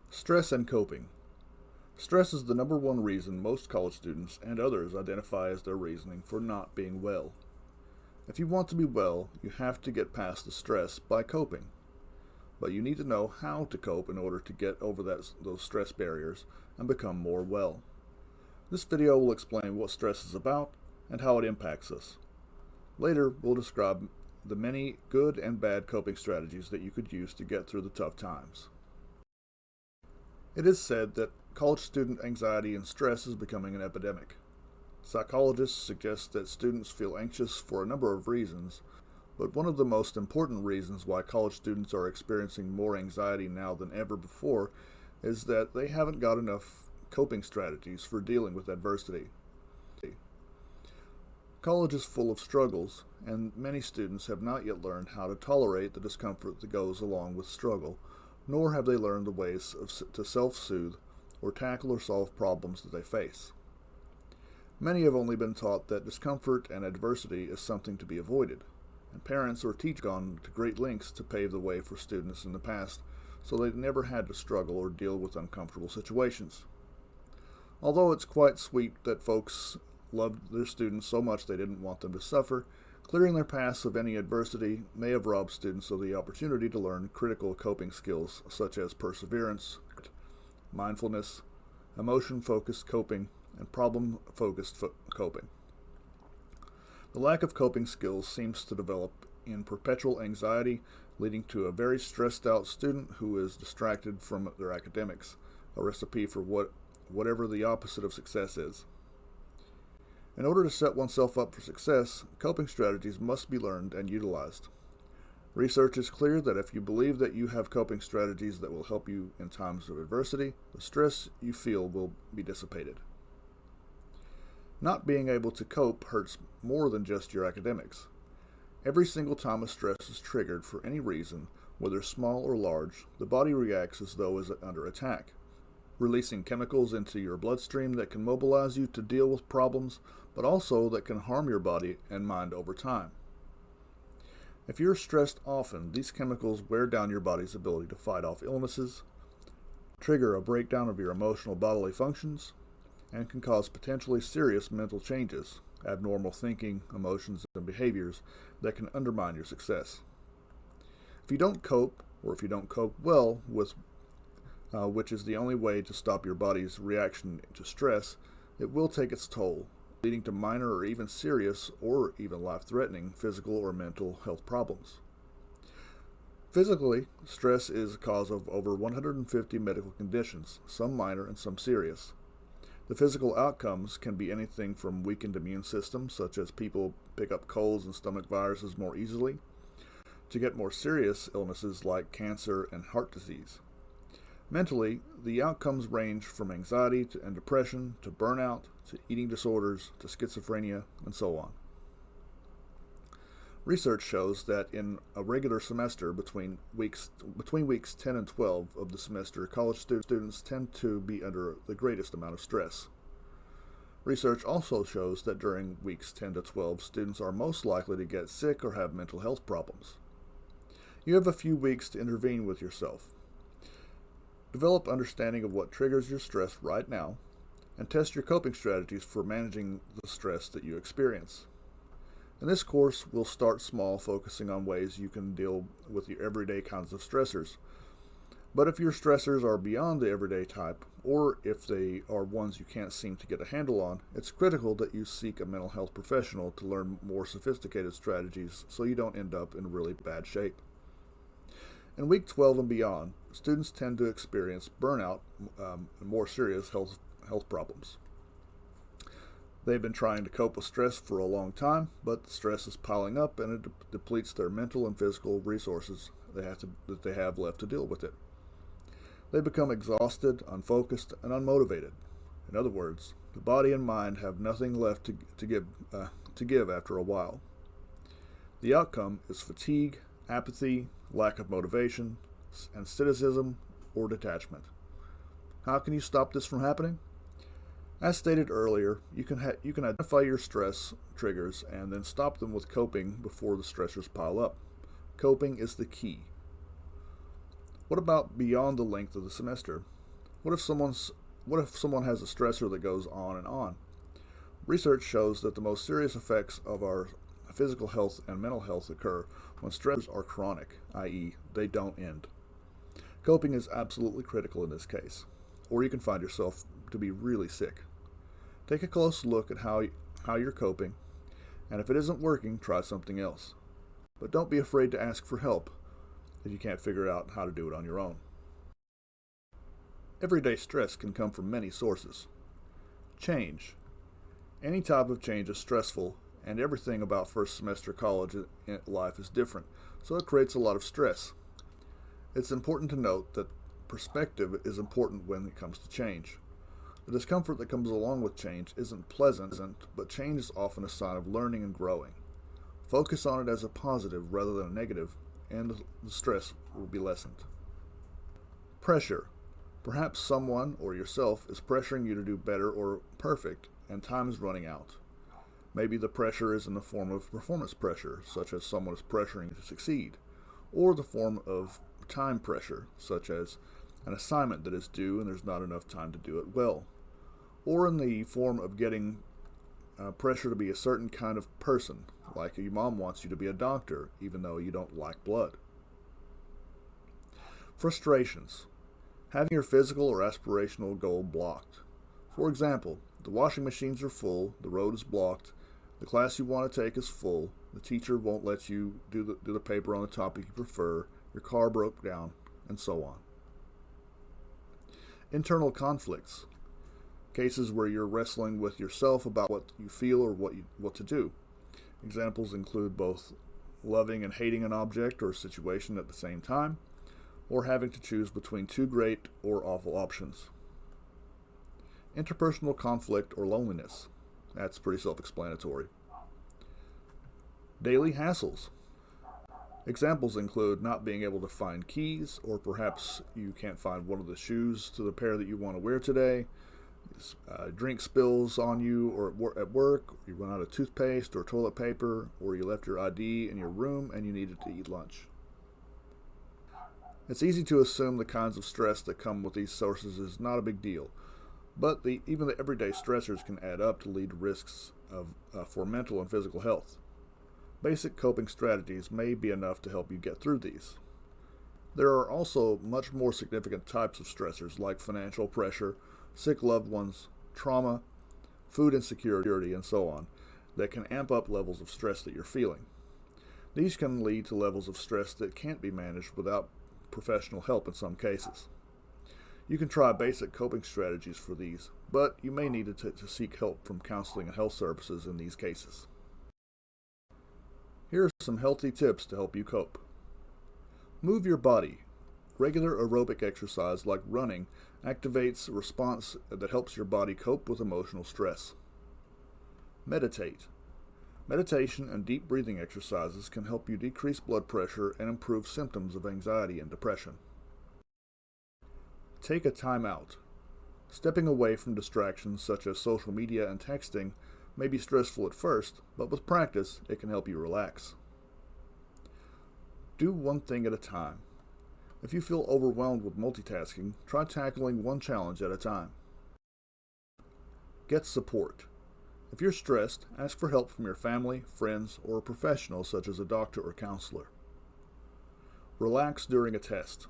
Stress and coping. Stress is the number one reason most college students and others identify as their reasoning for not being well. If you want to be well, you have to get past the stress by coping. But you need to know how to cope in order to get over those stress barriers and become more well. This video will explain what stress is about and how it impacts us. Later, we'll describe the many good and bad coping strategies that you could use to get through the tough times. It is said that college student anxiety and stress is becoming an epidemic. Psychologists suggest that students feel anxious for a number of reasons, but one of the most important reasons why college students are experiencing more anxiety now than ever before is that they haven't got enough coping strategies for dealing with adversity. College is full of struggles, and many students have not yet learned how to tolerate the discomfort that goes along with struggle, nor have they learned the ways to self-soothe or tackle or solve problems that they face. Many have only been taught that discomfort and adversity is something to be avoided, and parents or teachers have gone to great lengths to pave the way for students in the past so they never had to struggle or deal with uncomfortable situations. Although it's quite sweet that folks loved their students so much they didn't want them to suffer, clearing their paths of any adversity may have robbed students of the opportunity to learn critical coping skills such as perseverance, mindfulness, emotion-focused coping, and problem-focused coping. The lack of coping skills seems to develop in perpetual anxiety, leading to a very stressed-out student who is distracted from their academics, a recipe for whatever the opposite of success is. In order to set oneself up for success, coping strategies must be learned and utilized. Research is clear that if you believe that you have coping strategies that will help you in times of adversity, the stress you feel will be dissipated. Not being able to cope hurts more than just your academics. Every single time a stress is triggered for any reason, whether small or large, the body reacts as though it is under attack, releasing chemicals into your bloodstream that can mobilize you to deal with problems, but also that can harm your body and mind over time. If you're stressed often, these chemicals wear down your body's ability to fight off illnesses, trigger a breakdown of your emotional bodily functions, and can cause potentially serious mental changes, abnormal thinking, emotions, and behaviors that can undermine your success. If you don't cope, or if you don't cope well with which is the only way to stop your body's reaction to stress, it will take its toll, leading to minor or even serious or even life-threatening physical or mental health problems. Physically, stress is a cause of over 150 medical conditions, some minor and some serious. The physical outcomes can be anything from weakened immune systems, such as people pick up colds and stomach viruses more easily, to get more serious illnesses like cancer and heart disease. Mentally, the outcomes range from anxiety and depression to burnout to eating disorders to schizophrenia and so on. Research shows that in a regular semester between weeks 10 and 12 of the semester, college students tend to be under the greatest amount of stress. Research also shows that during weeks 10 to 12, students are most likely to get sick or have mental health problems. You have a few weeks to intervene with yourself. Develop understanding of what triggers your stress right now, and test your coping strategies for managing the stress that you experience. In this course, we'll start small, focusing on ways you can deal with your everyday kinds of stressors. But if your stressors are beyond the everyday type, or if they are ones you can't seem to get a handle on, it's critical that you seek a mental health professional to learn more sophisticated strategies so you don't end up in really bad shape. In week 12 and beyond, students tend to experience burnout and more serious health problems. They've been trying to cope with stress for a long time, but the stress is piling up and it depletes their mental and physical resources that they have left to deal with it. They become exhausted, unfocused, and unmotivated. In other words, the body and mind have nothing left to give after a while. The outcome is fatigue, apathy, lack of motivation, and cynicism or detachment. How can you stop this from happening? As stated earlier, you can identify your stress triggers and then stop them with coping before the stressors pile up. Coping is the key. What about beyond the length of the semester? What if someone has a stressor that goes on and on? Research shows that the most serious effects of our physical health and mental health occur when stressors are chronic, i.e., they don't end. Coping is absolutely critical in this case, or you can find yourself to be really sick. Take a close look at how you're coping, and if it isn't working, try something else. But don't be afraid to ask for help if you can't figure out how to do it on your own. Everyday stress can come from many sources. Change. Any type of change is stressful, and everything about first semester college life is different, so it creates a lot of stress. It's important to note that perspective is important when it comes to change. The discomfort that comes along with change isn't pleasant, but change is often a sign of learning and growing. Focus on it as a positive rather than a negative, and the stress will be lessened. Pressure. Perhaps someone or yourself is pressuring you to do better or perfect, and time is running out. Maybe the pressure is in the form of performance pressure, such as someone is pressuring you to succeed, or the form of time pressure, such as an assignment that is due and there's not enough time to do it well, or in the form of getting pressure to be a certain kind of person, like your mom wants you to be a doctor even though you don't like blood. Frustrations. Having your physical or aspirational goal blocked. For example, the washing machines are full, the road is blocked, the class you want to take is full, the teacher won't let you do the paper on the topic you prefer, your car broke down, and so on. Internal conflicts. Cases where you're wrestling with yourself about what you feel or what to do. Examples include both loving and hating an object or situation at the same time, or having to choose between two great or awful options. Interpersonal conflict or loneliness. That's pretty self-explanatory. Daily hassles. Examples include not being able to find keys, or perhaps you can't find one of the shoes to the pair that you want to wear today. Drink spills on you or at work, you run out of toothpaste or toilet paper, or you left your ID in your room and you needed to eat lunch. It's easy to assume the kinds of stress that come with these sources is not a big deal, but even the everyday stressors can add up to lead to risks for mental and physical health. Basic coping strategies may be enough to help you get through these. There are also much more significant types of stressors like financial pressure, sick loved ones, trauma, food insecurity, and so on, that can amp up levels of stress that you're feeling. These can lead to levels of stress that can't be managed without professional help in some cases. You can try basic coping strategies for these, but you may need to seek help from counseling and health services in these cases. Here are some healthy tips to help you cope. Move your body. Regular aerobic exercise like running activates a response that helps your body cope with emotional stress. Meditate. Meditation and deep breathing exercises can help you decrease blood pressure and improve symptoms of anxiety and depression. Take a time out. Stepping away from distractions such as social media and texting may be stressful at first, but with practice, it can help you relax. Do one thing at a time. If you feel overwhelmed with multitasking, try tackling one challenge at a time. Get support. If you're stressed, ask for help from your family, friends, or a professional such as a doctor or counselor. Relax during a test.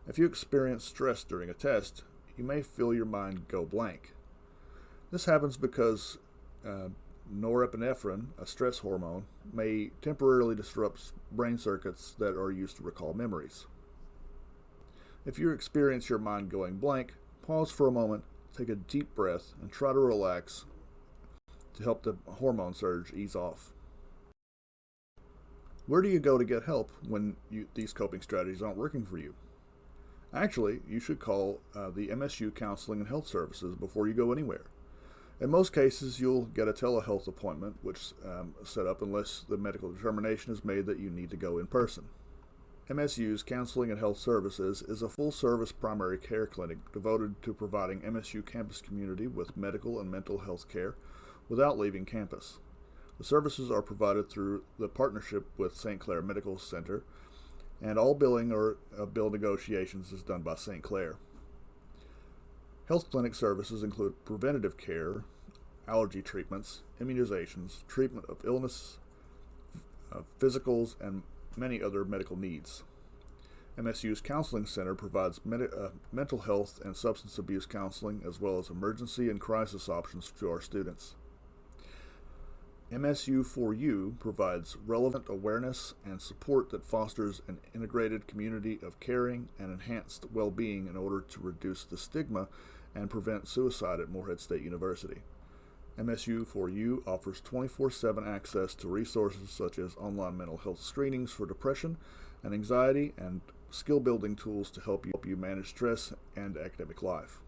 If you experience stress during a test, you may feel your mind go blank. This happens because norepinephrine, a stress hormone, may temporarily disrupt brain circuits that are used to recall memories. If you experience your mind going blank, pause for a moment, take a deep breath, and try to relax to help the hormone surge ease off. Where do you go to get help when these coping strategies aren't working for you? Actually, you should call the MSU Counseling and Health Services before you go anywhere. In most cases, you'll get a telehealth appointment, which is set up unless the medical determination is made that you need to go in person. MSU's Counseling and Health Services is a full-service primary care clinic devoted to providing MSU campus community with medical and mental health care without leaving campus. The services are provided through the partnership with St. Clair Medical Center, and all billing or bill negotiations is done by St. Clair. Health clinic services include preventative care, allergy treatments, immunizations, treatment of illness, physicals, and many other medical needs. MSU's Counseling Center provides mental health and substance abuse counseling as well as emergency and crisis options to our students. MSU4U provides relevant awareness and support that fosters an integrated community of caring and enhanced well-being in order to reduce the stigma and prevent suicide at Morehead State University. MSU4U offers 24/7 access to resources such as online mental health screenings for depression and anxiety and skill-building tools to help you manage stress and academic life.